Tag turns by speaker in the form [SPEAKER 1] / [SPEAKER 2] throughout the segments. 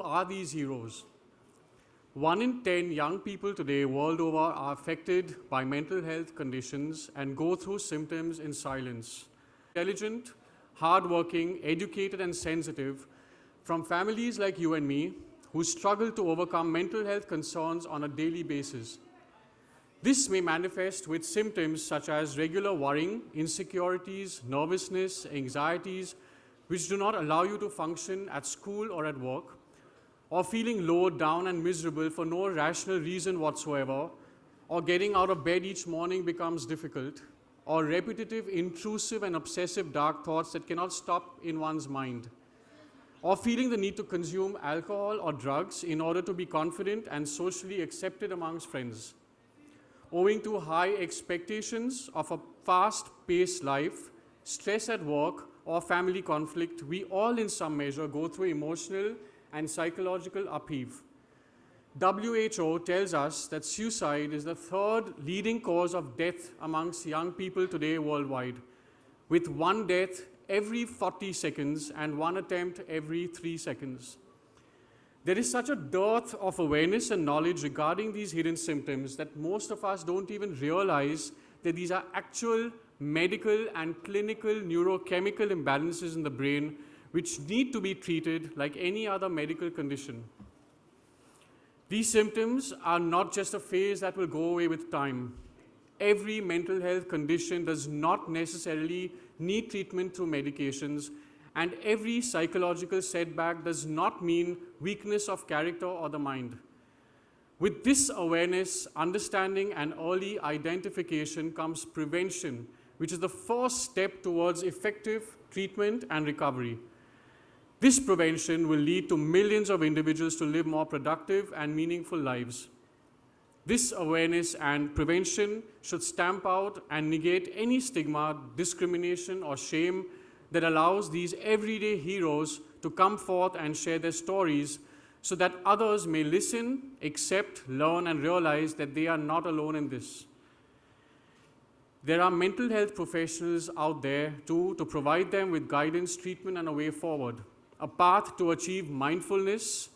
[SPEAKER 1] Are these heroes? 1 in 10 young people today world over are affected by mental health conditions and go through symptoms in silence. Intelligent, hardworking, educated and sensitive from families like you and me who struggle to overcome mental health concerns on a daily basis. This may manifest with symptoms such as regular worrying, insecurities, nervousness, anxieties, which do not allow you to function at school or at work, or feeling low, down and miserable for no rational reason whatsoever, or getting out of bed each morning becomes difficult, or repetitive, intrusive and obsessive dark thoughts that cannot stop in one's mind, or feeling the need to consume alcohol or drugs in order to be confident and socially accepted amongst friends. Owing to high expectations of a fast-paced life, stress at work or family conflict, we all in some measure go through emotional and psychological upheaval. WHO tells us that suicide is the third leading cause of death amongst young people today worldwide, with one death every 40 seconds and one attempt every 3 seconds. There is such a dearth of awareness and knowledge regarding these hidden symptoms that most of us don't even realize that these are actual medical and clinical neurochemical imbalances in the brain which need to be treated like any other medical condition. These symptoms are not just a phase that will go away with time. Every mental health condition does not necessarily need treatment through medications, and every psychological setback does not mean weakness of character or the mind. With this awareness, understanding, and early identification comes prevention, which is the first step towards effective treatment and recovery. This prevention will lead to millions of individuals to live more productive and meaningful lives. This awareness and prevention should stamp out and negate any stigma, discrimination, or shame that allows these everyday heroes to come forth and share their stories so that others may listen, accept, learn, and realize that they are not alone in this. There are mental health professionals out there too to provide them with guidance, treatment, and a way forward, a path to achieve mindfulness,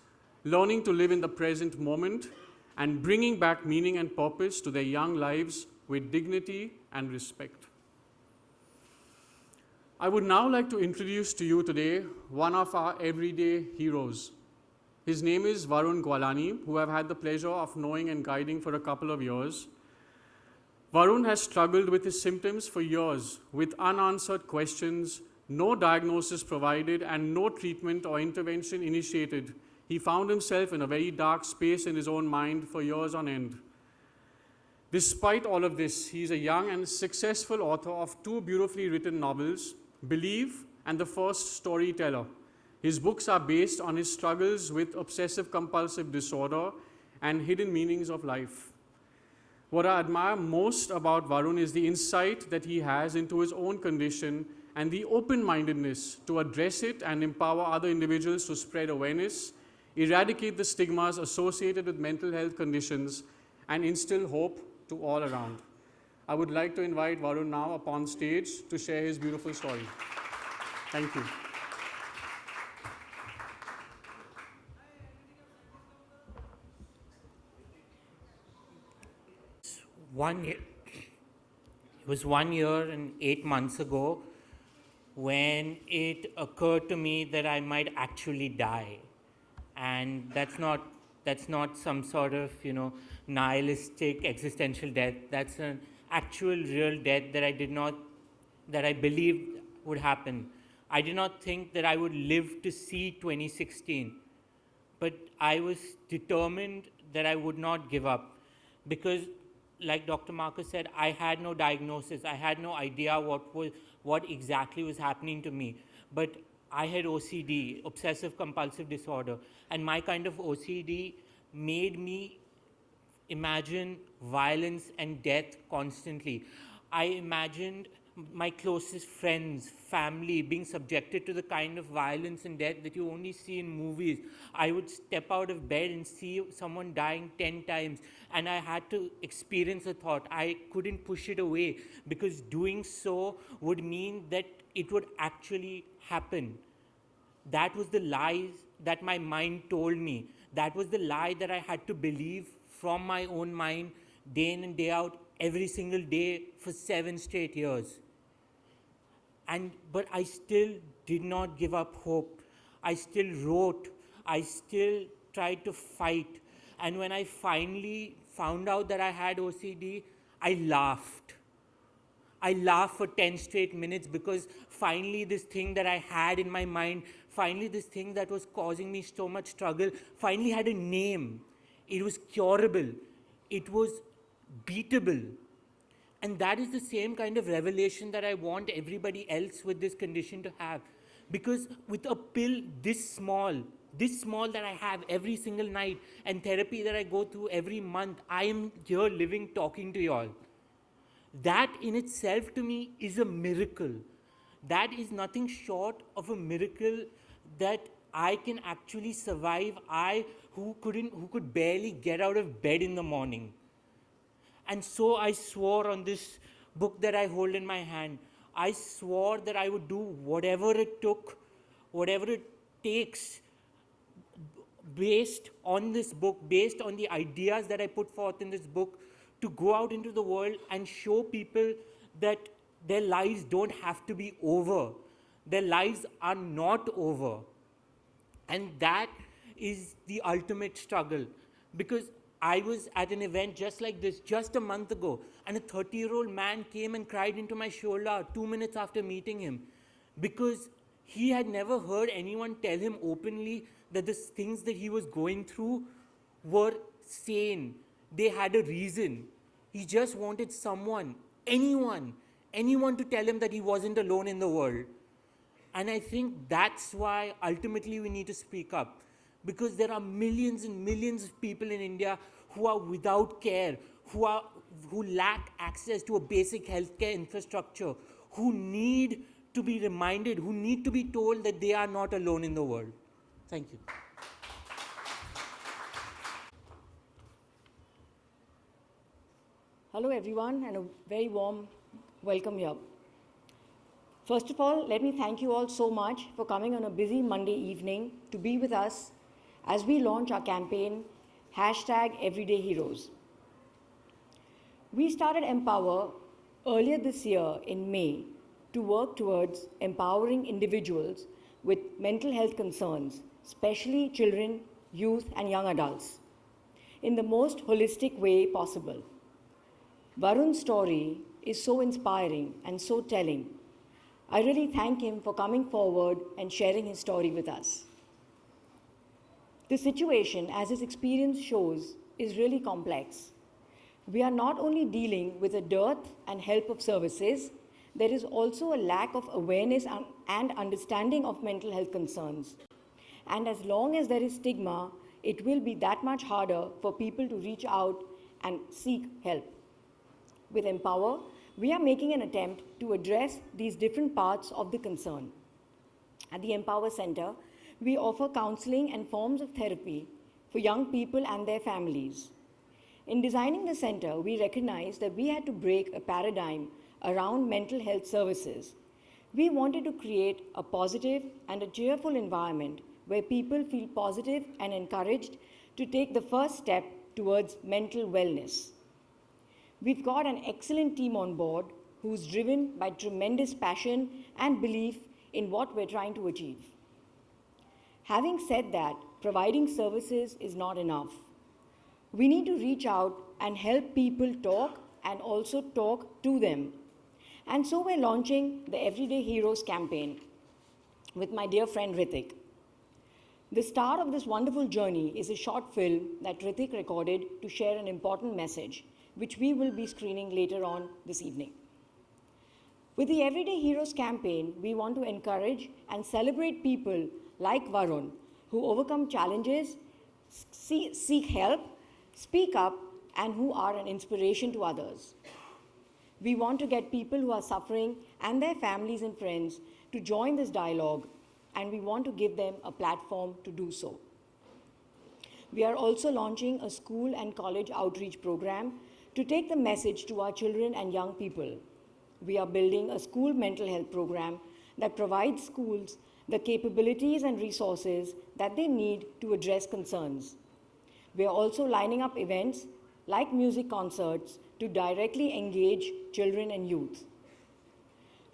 [SPEAKER 1] learning to live in the present moment, and bringing back meaning and purpose to their young lives with dignity and respect. I would now like to introduce to you today one of our everyday heroes. His name is Varun Gwalani, who I've had the pleasure of knowing and guiding for a couple of years. Varun has struggled with his symptoms for years, with unanswered questions, no diagnosis provided, and no treatment or intervention initiated. He found himself in a very dark space in his own mind for years on end. Despite all of this, he is a young and successful author of 2 beautifully written novels, Believe and The First Storyteller. His books are based on his struggles with obsessive-compulsive disorder and hidden meanings of life. What I admire most about Varun is the insight that he has into his own condition and the open-mindedness to address it and empower other individuals to spread awareness, eradicate the stigmas associated with mental health conditions, and instill hope to all around. I would like to invite Varun now upon stage to share his beautiful story. Thank you.
[SPEAKER 2] It was 1 year and 8 months ago when it occurred to me that I might actually die. And that's not some sort of, nihilistic existential death. That's an actual real death that I believed would happen. I did not think that I would live to see 2016, but I was determined that I would not give up because, like Dr. Marcus said, I had no diagnosis. I had no idea what exactly was happening to me. But I had OCD, obsessive compulsive disorder, and my kind of OCD made me imagine violence and death constantly. I imagined my closest friends, family being subjected to the kind of violence and death that you only see in movies. I would step out of bed and see someone dying 10 times, and I had to experience the thought. I couldn't push it away because doing so would mean that it would actually happen. That was the lies that my mind told me. That was the lie that I had to believe from my own mind day in and day out, every single day for 7 straight years. But I still did not give up hope. I still wrote. I still tried to fight. And when I finally found out that I had OCD, I laughed. I laughed for 10 straight minutes because finally this thing that I had in my mind, finally this thing that was causing me so much struggle, finally had a name. It was curable. It was beatable. And that is the same kind of revelation that I want everybody else with this condition to have. Because with a pill this small that I have every single night, and therapy that I go through every month, I am here living, talking to you all. That in itself to me is a miracle. That is nothing short of a miracle that I can actually survive. I who could barely get out of bed in the morning. And so I swore on this book that I hold in my hand. I swore that I would do whatever it took, whatever it takes, based on this book, based on the ideas that I put forth in this book, to go out into the world and show people that their lives don't have to be over. Their lives are not over. And that is the ultimate struggle. Because I was at an event just like this just a month ago, and a 30-year-old man came and cried into my shoulder 2 minutes after meeting him because he had never heard anyone tell him openly that the things that he was going through were sane. They had a reason. He just wanted someone, anyone to tell him that he wasn't alone in the world. And I think that's why ultimately we need to speak up. Because there are millions and millions of people in India who are without care, who lack access to a basic healthcare infrastructure, who need to be reminded, who need to be told that they are not alone in the world. Thank you.
[SPEAKER 3] Hello everyone, and a very warm welcome here. First of all, let me thank you all so much for coming on a busy Monday evening to be with us as we launch our campaign, #EverydayHeroes. We started Empower earlier this year in May to work towards empowering individuals with mental health concerns, especially children, youth, and young adults, in the most holistic way possible. Varun's story is so inspiring and so telling. I really thank him for coming forward and sharing his story with us. The situation, as his experience shows, is really complex. We are not only dealing with a dearth and help of services, there is also a lack of awareness and understanding of mental health concerns. And as long as there is stigma, it will be that much harder for people to reach out and seek help. With Empower, we are making an attempt to address these different parts of the concern. At the Empower Center, we offer counseling and forms of therapy for young people and their families. In designing the center, we recognized that we had to break a paradigm around mental health services. We wanted to create a positive and a cheerful environment where people feel positive and encouraged to take the first step towards mental wellness. We've got an excellent team on board who's driven by tremendous passion and belief in what we're trying to achieve. Having said that, providing services is not enough. We need to reach out and help people talk and also talk to them. And so we're launching the Everyday Heroes campaign with my dear friend Ritik. The start of this wonderful journey is a short film that Ritik recorded to share an important message, which we will be screening later on this evening. With the Everyday Heroes campaign, we want to encourage and celebrate people like Varun who overcome challenges, seek help, speak up, and who are an inspiration to others. We want to get people who are suffering and their families and friends to join this dialogue, and we want to give them a platform to do so. We are also launching a school and college outreach program to take the message to our children and young people. We are building a school mental health program that provides schools the capabilities and resources that they need to address concerns. We are also lining up events like music concerts to directly engage children and youth.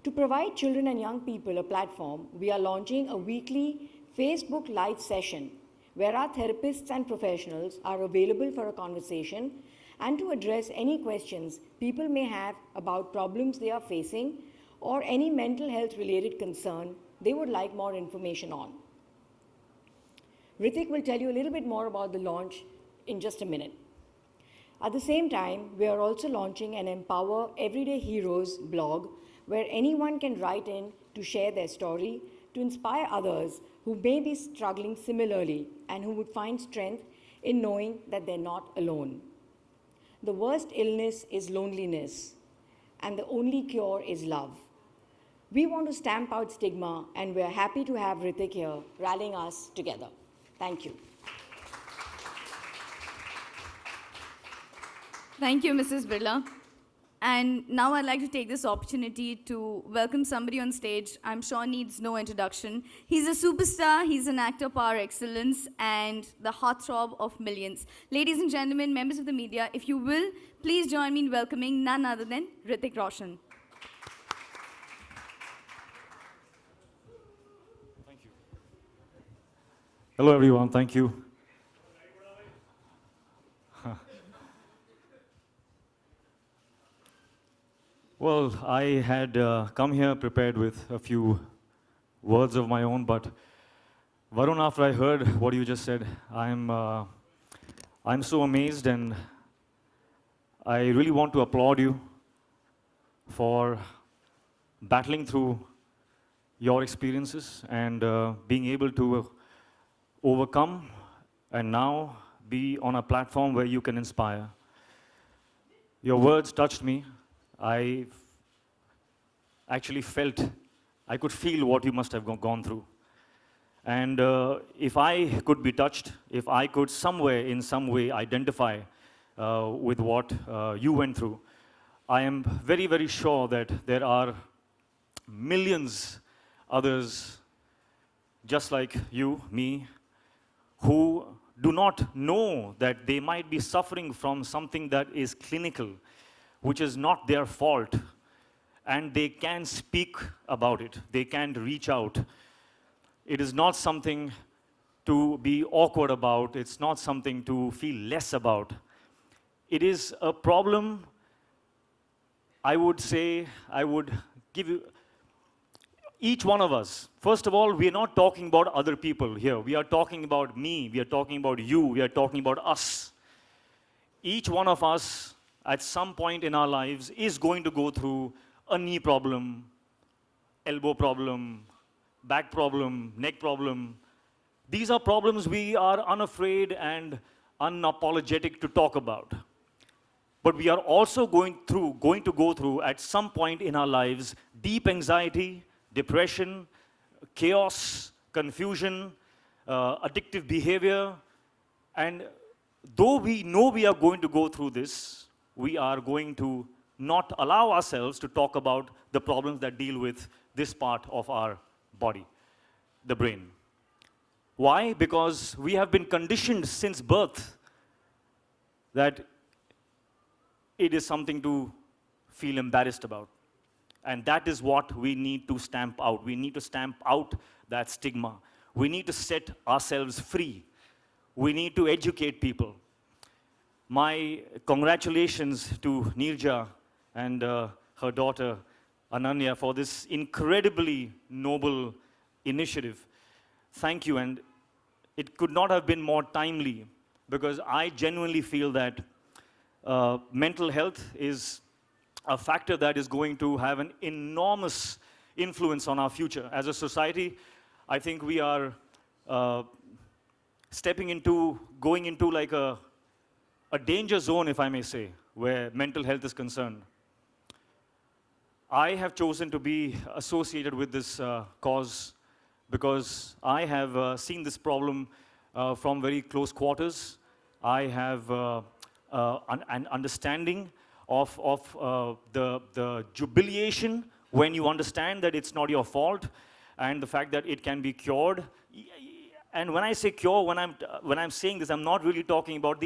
[SPEAKER 3] To provide children and young people a platform, we are launching a weekly Facebook Live session where our therapists and professionals are available for a conversation and to address any questions people may have about problems they are facing or any mental health related concern they would like more information on. Ritik will tell you a little bit more about the launch in just a minute. At the same time, we are also launching an Empower Everyday Heroes blog where anyone can write in to share their story, to inspire others who may be struggling similarly and who would find strength in knowing that they're not alone. The worst illness is loneliness, and the only cure is love. We want to stamp out stigma, and we're happy to have Ritik here rallying us together. Thank you.
[SPEAKER 4] Thank you, Mrs. Birla. And now I'd like to take this opportunity to welcome somebody on stage I'm sure needs no introduction. He's a superstar, he's an actor par excellence, and the heartthrob of millions. Ladies and gentlemen, members of the media, if you will, please join me in welcoming none other than Hrithik Roshan.
[SPEAKER 5] Thank you. Hello, everyone. Thank you. Well, I had come here prepared with a few words of my own, but Varun, after I heard what you just said, I'm so amazed, and I really want to applaud you for battling through your experiences and being able to overcome and now be on a platform where you can inspire. Your words touched me. I actually I could feel what you must have gone through. And if I could be touched, if I could somewhere, in some way, identify with what you went through, I am very, very sure that there are millions others just like you, me, who do not know that they might be suffering from something that is clinical, which is not their fault, and they can speak about it. They can reach out. It is not something to be awkward about. It's not something to feel less about. It is a problem, I would say, I would give you, each one of us, first of all, we are not talking about other people here. We are talking about me. We are talking about you. We are talking about us. Each one of us, at some point in our lives, is going to go through a knee problem, elbow problem, back problem, neck problem. These are problems we are unafraid and unapologetic to talk about. But we are also going to go through, at some point in our lives, deep anxiety, depression, chaos, confusion, addictive behavior. And though we know we are going to go through this, we are going to not allow ourselves to talk about the problems that deal with this part of our body, the brain. Why? Because we have been conditioned since birth that it is something to feel embarrassed about. And that is what we need to stamp out. We need to stamp out that stigma. We need to set ourselves free. We need to educate people. My congratulations to Neerja and her daughter Ananya for this incredibly noble initiative. Thank you, and it could not have been more timely because I genuinely feel that mental health is a factor that is going to have an enormous influence on our future. As a society, I think we are going into like a danger zone, if I may say, where mental health is concerned. I have chosen to be associated with this cause because I have seen this problem from very close quarters. I have an understanding of the jubilation when you understand that it's not your fault and the fact that it can be cured. And when I say cure, when I'm saying this, I'm not really talking about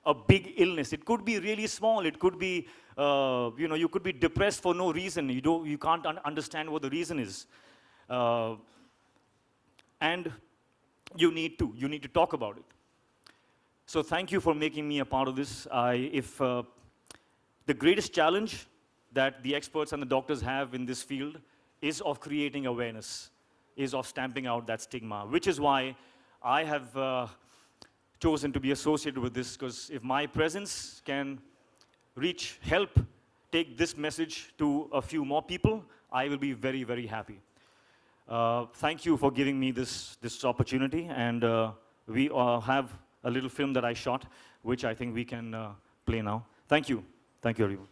[SPEAKER 5] a big illness. It could be really small. It could be, you could be depressed for no reason. You can't understand what the reason is. And you need to talk about it. So thank you for making me a part of this. The greatest challenge that the experts and the doctors have in this field is of creating awareness, is of stamping out that stigma, which is why I have chosen to be associated with this, because if my presence can help take this message to a few more people, I will be very, very happy. Thank you for giving me this opportunity, and we have a little film that I shot, which I think we can play now. Thank you. Thank you, everyone.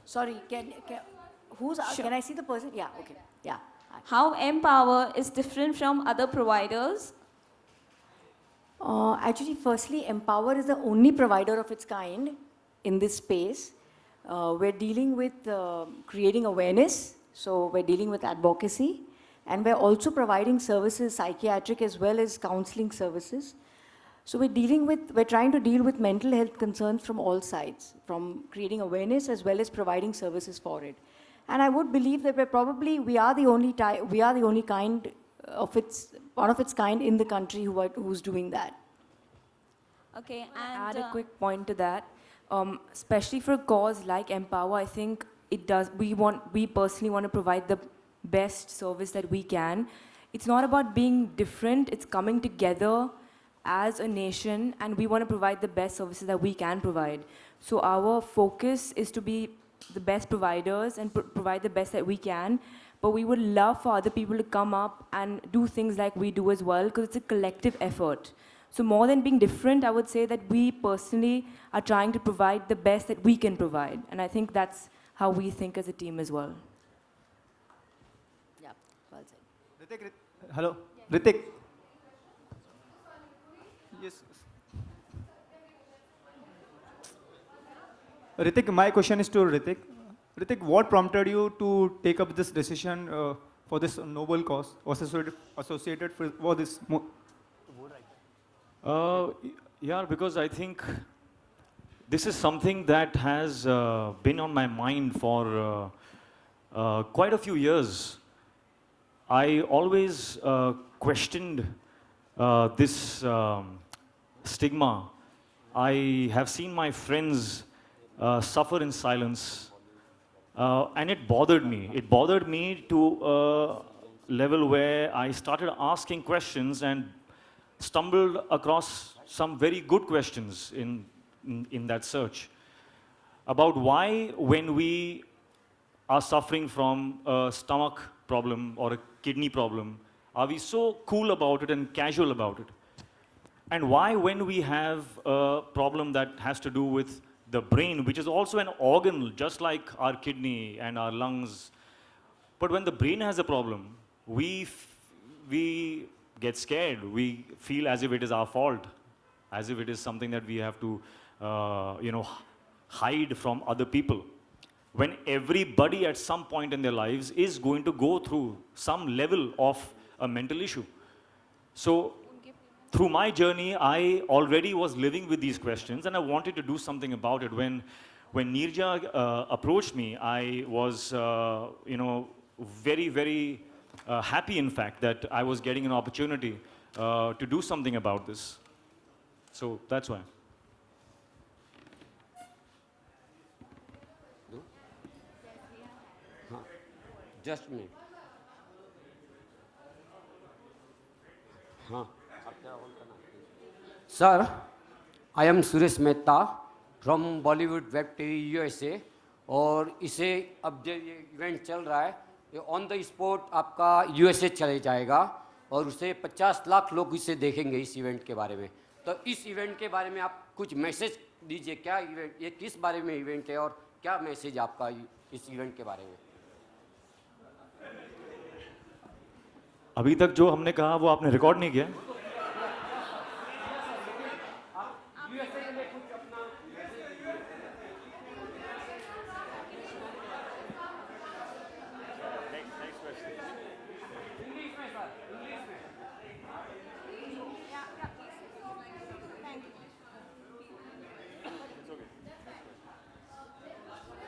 [SPEAKER 3] Sorry, can I see the person? Yeah, okay. Yeah. Hi.
[SPEAKER 6] How Empower is different from other providers?
[SPEAKER 3] Actually, firstly, Empower is the only provider of its kind in this space. We're dealing with creating awareness, so we're dealing with advocacy, and we're also providing services, psychiatric as well as counseling services. So we're trying to deal with mental health concerns from all sides, from creating awareness as well as providing services for it. And I would believe that we are the only kind of one of its kind in the country who's doing that.
[SPEAKER 6] Okay,
[SPEAKER 7] Add
[SPEAKER 6] and
[SPEAKER 7] a quick point to that. especially for a cause like Empower, I think it does. We personally want to provide the best service that we can. It's not about being different. It's coming together as a nation, and we want to provide the best services that we can provide. So our focus is to be the best providers and provide the best that we can. But we would love for other people to come up and do things like we do as well, because it's a collective effort. So more than being different, I would say that we personally are trying to provide the best that we can provide. And I think that's how we think as a team as well.
[SPEAKER 3] Yeah, well said.
[SPEAKER 8] Ritik, hello. Ritik. Yes. Ritik, my question is to Ritik. Ritik, what prompted you to take up this decision for this noble cause associated for this?
[SPEAKER 5] Yeah, because I think this is something that has been on my mind for quite a few years. I always questioned this stigma. I have seen my friends suffer in silence, and it bothered me. It bothered me to a level where I started asking questions and stumbled across some very good questions in that search about why, when we are suffering from a stomach problem or a kidney problem, are we so cool about it and casual about it? And why, when we have a problem that has to do with the brain, which is also an organ just like our kidney and our lungs, but when the brain has a problem, we get scared. We feel as if it is our fault, as if it is something that we have to, hide from other people. When everybody at some point in their lives is going to go through some level of a mental issue. So, through my journey, I already was living with these questions, and I wanted to do something about it. When Neerja approached me, I was, very, very happy, in fact, that I was getting an opportunity to do something about this. So that's why.
[SPEAKER 9] Just a minute. Sir, I am Suresh Mehta from Bollywood Web TV USA, और इसे अब जो ये event चल रहा है, ये on the spot आपका यूएसए चले जाएगा और उसे 50 लाख लोग इसे देखेंगे इस इवेंट के बारे में. तो इस इवेंट के बारे में आप कुछ मैसेज दीजिए. क्या इवेंट, ये किस बारे में इवेंट है और क्या मैसेज आपका इस इवेंट के बारे में?
[SPEAKER 5] अभी तक जो हमने कहा वो आपने रिकॉर्ड नहीं किया.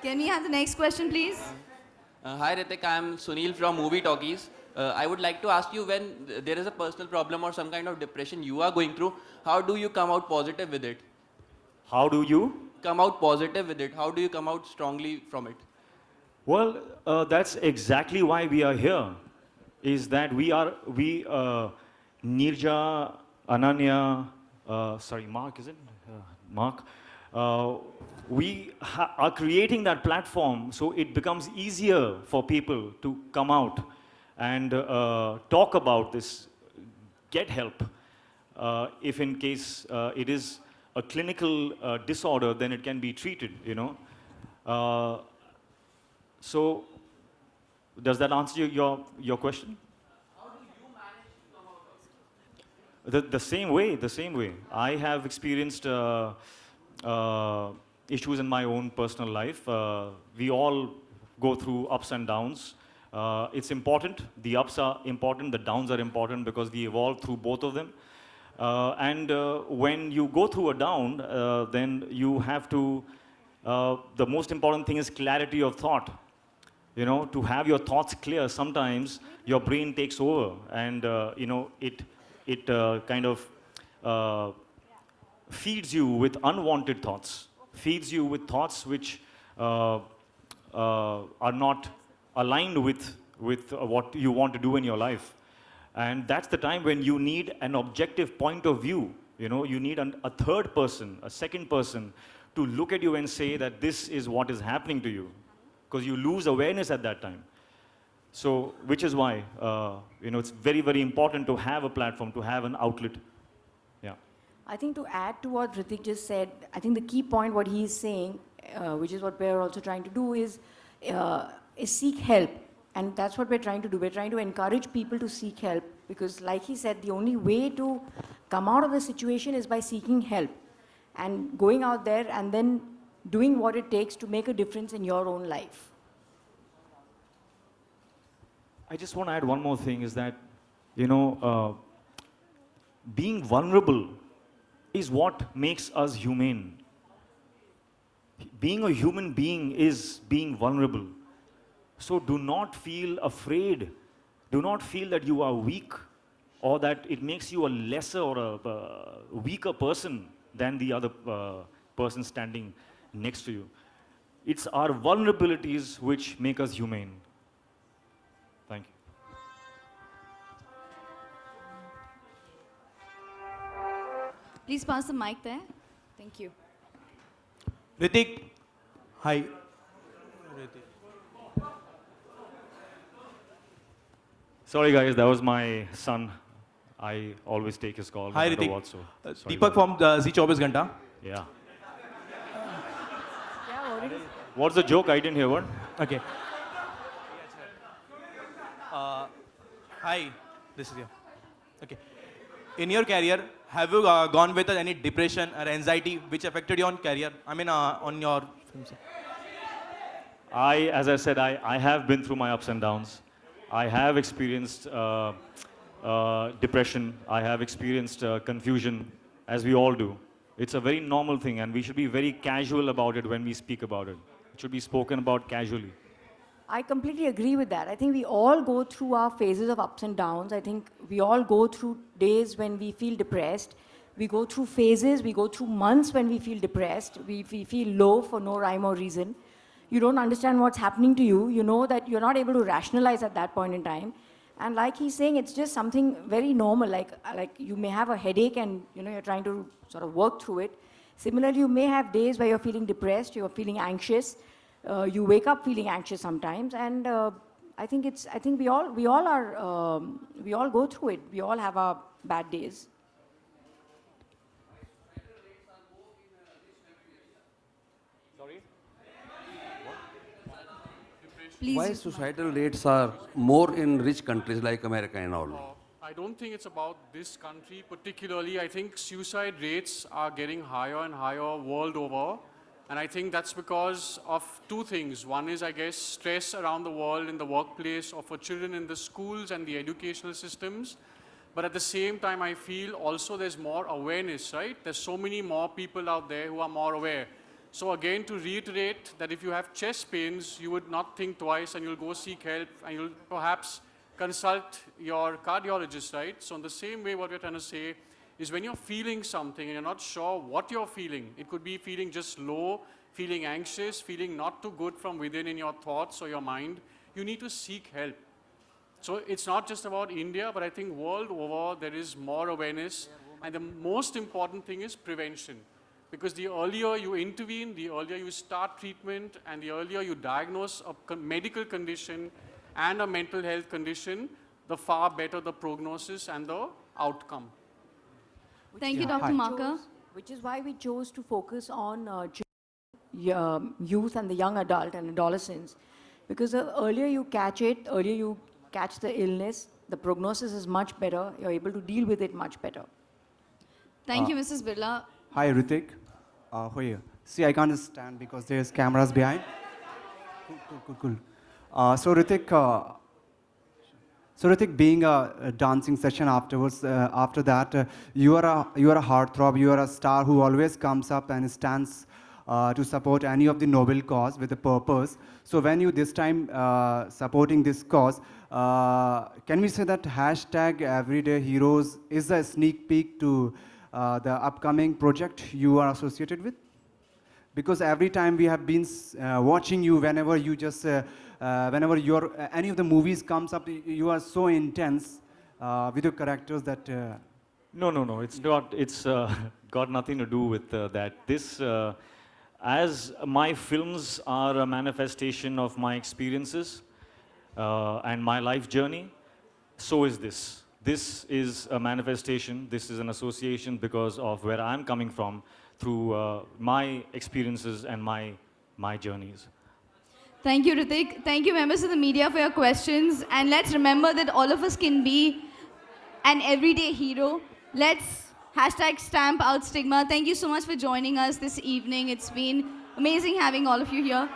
[SPEAKER 4] Can we have the next question, please?
[SPEAKER 10] Hi Ritik, I am Sunil from Movie Talkies. I would like to ask you, when there is a personal problem or some kind of depression you are going through, how do you come out positive with it?
[SPEAKER 5] How do you?
[SPEAKER 10] Come out positive with it. How do you come out strongly from it?
[SPEAKER 5] Well, that's exactly why we are here. Is that Neerja, Ananya, Mark, is it? Mark. We are creating that platform so it becomes easier for people to come out and talk about this, get help. If in case it is a clinical disorder, then it can be treated, So, does that answer your question?
[SPEAKER 10] How do you manage to come out of it?
[SPEAKER 5] The same way. I have experienced issues in my own personal life. We all go through ups and downs. It's important. The ups are important, the downs are important because we evolve through both of them. And when you go through a down, then you have to, the most important thing is clarity of thought. To have your thoughts clear, sometimes your brain takes over and, it kind of feeds you with unwanted thoughts. feeds you with thoughts which are not aligned with what you want to do in your life. And that's the time when you need an objective point of view. You know, you need a third person, a second person to look at you and say that this is what is happening to you, because you lose awareness at that time. So, which is why, you know, it's very, very important to have a platform, to have an outlet. Yeah.
[SPEAKER 3] I think to add to what Ritik just said, I think the key point what he is saying, which is what we're also trying to do, is seek help. And that's what we're trying to do. We're trying to encourage people to seek help, because like he said, the only way to come out of the situation is by seeking help and going out there and then doing what it takes to make a difference in your own life.
[SPEAKER 5] I just want to add one more thing, is that, you know, being vulnerable is what makes us humane. Being a human being is being vulnerable. So do not feel afraid. Do not feel that you are weak or that it makes you a lesser or a weaker person than the other person standing next to you. It's our vulnerabilities which make us humane. Thank you.
[SPEAKER 4] Please pass the mic there. Thank you.
[SPEAKER 11] Ritik, hi.
[SPEAKER 5] Sorry guys, that was my son. I always take his call.
[SPEAKER 11] Hi
[SPEAKER 5] no matter
[SPEAKER 11] Ritik.
[SPEAKER 5] what, so sorry
[SPEAKER 11] Deepak
[SPEAKER 5] about
[SPEAKER 11] from Zee 24 Ghanta.
[SPEAKER 5] that. Yeah. What's the joke? I didn't hear what?
[SPEAKER 11] Okay. Hi, this is you. Okay. In your career, have you gone with any depression or anxiety which affected your career? I mean, on your films?
[SPEAKER 5] As I said, I have been through my ups and downs. I have experienced depression. I have experienced confusion, as we all do. It's a very normal thing, and we should be very casual about it when we speak about it. It should be spoken about casually.
[SPEAKER 3] I completely agree with that. I think we all go through our phases of ups and downs. I think we all go through days when we feel depressed. We go through phases, we go through months when we feel depressed. We feel low for no rhyme or reason. You don't understand what's happening to you. You know that you're not able to rationalize at that point in time. And like he's saying, it's just something very normal. Like you may have a headache and you're trying to sort of work through it. Similarly, you may have days where you're feeling depressed, you're feeling anxious. You wake up feeling anxious sometimes, and I think we all go through it. We all have our bad days.
[SPEAKER 4] Please.
[SPEAKER 12] Why societal rates are more in rich countries like America and all?
[SPEAKER 1] I don't think it's about this country particularly. I think suicide rates are getting higher and higher world over. And I think that's because of two things. One is, I guess, stress around the world in the workplace or for children in the schools and the educational systems. But at the same time, I feel also there's more awareness, right? There's so many more people out there who are more aware. So again, to reiterate that if you have chest pains, you would not think twice and you'll go seek help and you'll perhaps consult your cardiologist, right? So in the same way, what we're trying to say is when you're feeling something and you're not sure what you're feeling, it could be feeling just low, feeling anxious, feeling not too good from within in your thoughts or your mind, you need to seek help. So it's not just about India, but I think world over there is more awareness. And the most important thing is prevention. Because the earlier you intervene, the earlier you start treatment, and the earlier you diagnose a medical condition and a mental health condition, the far better the prognosis and the outcome.
[SPEAKER 4] Thank you, Dr. Marker.
[SPEAKER 3] Which is why we chose to focus on youth and the young adult and adolescents. Because the earlier you catch it, earlier you catch the illness, the prognosis is much better. You're able to deal with it much better.
[SPEAKER 4] Thank you, Mrs. Birla.
[SPEAKER 13] Hi, Ritik. Here. See, I can't stand because there's cameras behind. Cool. So Ritik, being a dancing session afterwards, after that, you are a heartthrob. You are a star who always comes up and stands to support any of the noble cause with a purpose. So when you this time supporting this cause, can we say that hashtag Everyday Heroes is a sneak peek to the upcoming project you are associated with? because every time we have been watching you, whenever you just, whenever your any of the movies comes up, you are so intense with your characters that.
[SPEAKER 5] No. It's not. It's got nothing to do with that. This, as my films are a manifestation of my experiences and my life journey, so is this. This is a manifestation. This is an association because of where I'm coming from through my experiences and my journeys.
[SPEAKER 4] Thank you, Ritik. Thank you, members of the media, for your questions. And let's remember that all of us can be an everyday hero. Let's #stamp out stigma. Thank you so much for joining us this evening. It's been amazing having all of you here.